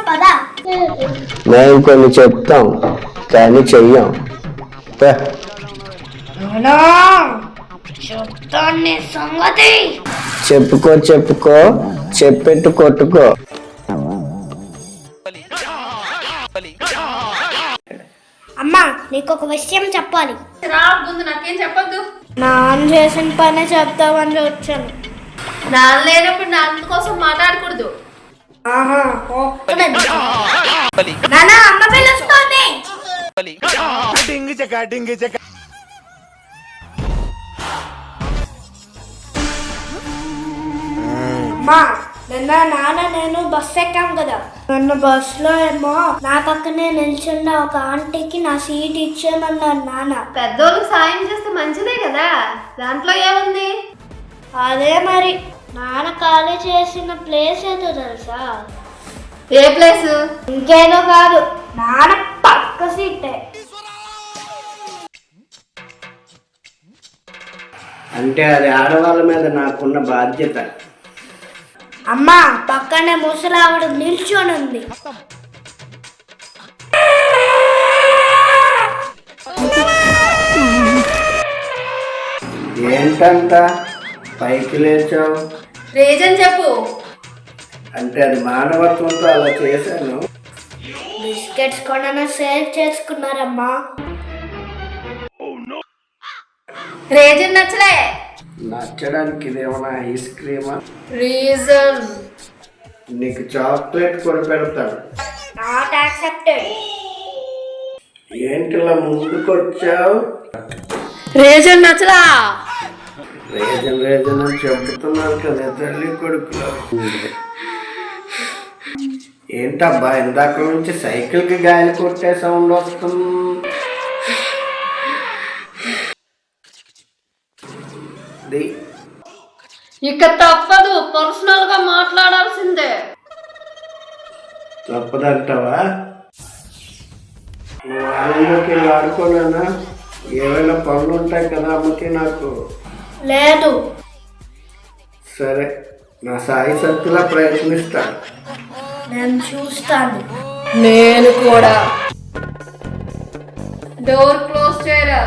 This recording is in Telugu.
పదా. మేము కొన్ని చెప్తాం కానీ చెయ్యం. సంగతి చెప్పుకో చెప్పుకో చెప్పెట్టు కొట్టుకో. అమ్మా నీకు ఒక విషయం చెప్పాలి. నాకేం చెప్పొద్దు. నాన్న చేసిన పనే చెప్తామని వచ్చాను. నాన్న లేనప్పుడు నాన్న కోసం మాట్లాడకూడదు. ఆహా నాన్న అమ్మ పిలుస్తోంది. అమ్మా నిన్న నాన్న నేను బస్సు ఎక్కాం కదా. నిన్న బస్సులో ఏమో నా పక్కనే నిల్చున్న ఒక ఆంటీకి నా సీట్ ఇచ్చానన్నాను నాన్న. పెద్దోళ్ళకి సాయం చేస్తే మంచిదే కదా, దాంట్లో ఏముంది? అదే మరి నాన్న ఖాళీ చేసిన ప్లేస్ ఏదో తెలుసా? ఏ ప్లేస్? ఇంకేదో కాదు, నాన్న పక్క సీటే. అంటే అది ఆడవాళ్ళ మీద నాకున్న బాధ్యత. అమ్మా పక్కనే ముసలావిడ నిల్చొని ఉంది. ఏంటంట పైకి లేచావు? రీజన్ చెప్పు. అంటే అది మానవత్వంతో అలా చేశాను. బిస్కెట్స్ కొనను సేవ్ చేసుకున్నారమ్మా. రీజన్ నచ్చలే. నచ్చడానికి ఇదేమన్నా ఐస్ క్రీమా? రీజన్ నీకు చాక్లెట్ కొని పెడతాను. Not accepted. ఏంటిలా ముందుకొచ్చావు? రీజన్ నచ్చలా. రీజన్ రీజన్ అని చెబుతున్నారు కదా తల్లి కొడుకులు. ఏంటబ్బా ఇందాక నుంచి సైకిల్కి గాలి కొట్టే సౌండ్ వస్తుంది. ఇక తప్పదు, పర్సనల్ గా మాట్లాడాల్సిందే. తప్పదంటావా? నువ్వు ఆనందకి ఆడుకోనా? ఏమైనా పనులు ఉంటాయి కదా అమ్మకి నాకు. లేదు. సరే నా సాయి శక్తిలా ప్రయత్నిస్తాను. నేను చూస్తాను. నేను కూడా. డోర్ క్లోజ్ చేయరా.